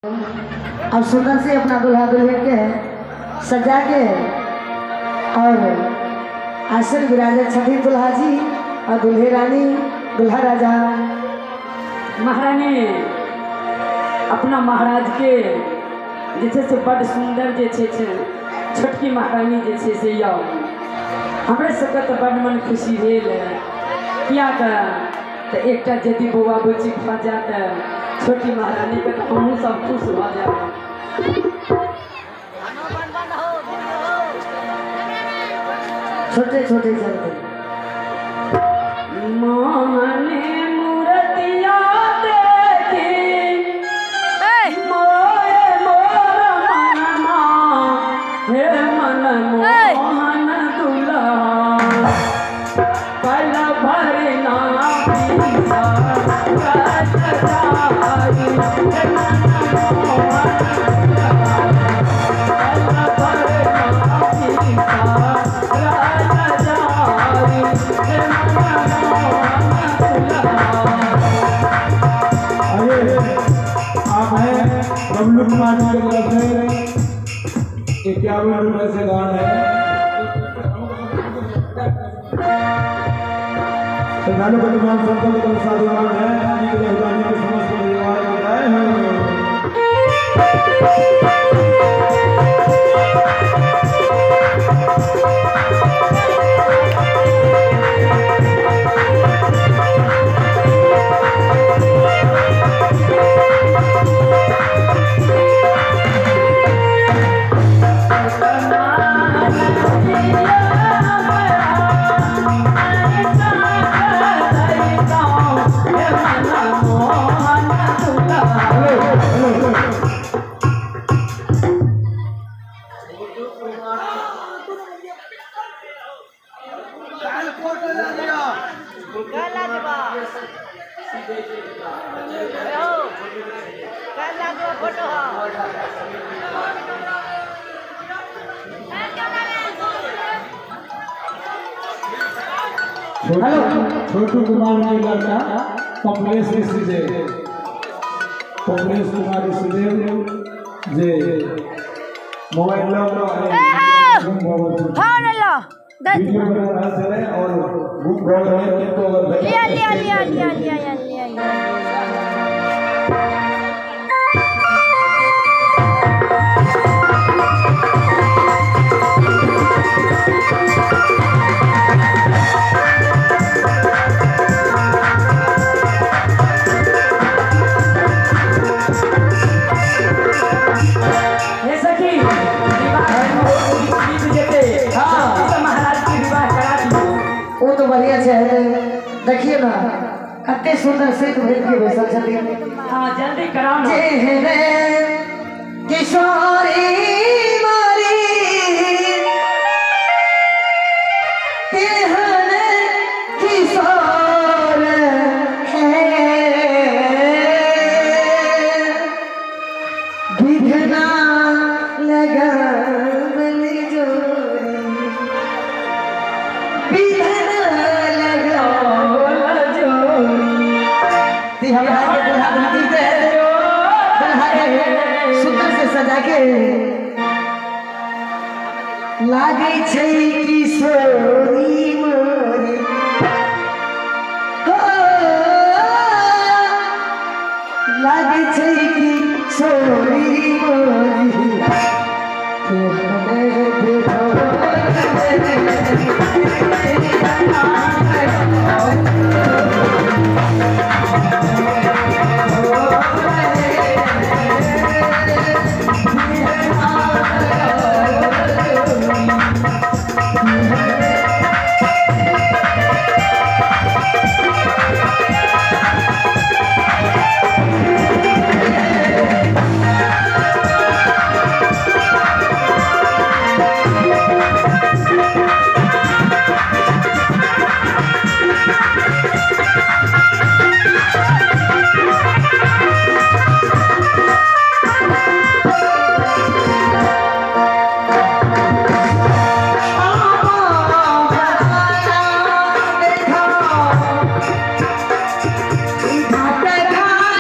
और सुंदर से अपना दूल्हा दुल्हन के सजा के और आसन विराजे छठी दुल्हा जी और दुल्हे रानी दुल्हा राजा। महारानी अपना महाराज के जे से बड़ सुंदर जे छोटकी महारानी जे से यौ हमरे सबके तो बड़ मन खुशी भेल किया तो एकटा यदि बौआ बुच्ची भऽ जात छोटी महारानी के तो हमहूँ सब खुश भऽ जाए। छोटे छोटे चलते मोहने मूर्तिया देखी मोए मोर मनमा हे मन मोहन दुल्हा पल भरना पीसा राज जाई हे मन मोहन दुल्हा पल भरना पीसा राज जाई हे मन आप हैं बबलू कुमार जी की तरफ से 51 रुपए से दान है। श्रद्धालु को तमाम संतों को साधुवाद है आने के लिए हुदानी के समस्त परिवार को बताए हैं। छोटू कुमार जी लड़का कमलेश ऋषिदेव जे मोबाइल वीडियो बना रहा चले और बुक बोल रहे हैं तो अगर देखिए ना कते सुंदर से भेज के बैसल छथि। हाँ जल्दी कराओ ना। किशोरी मारी तेहन किशोर है विघ्ना लगा सुंदर से सजा के लागे छै किशोरी मोरी लागे छै किशोरी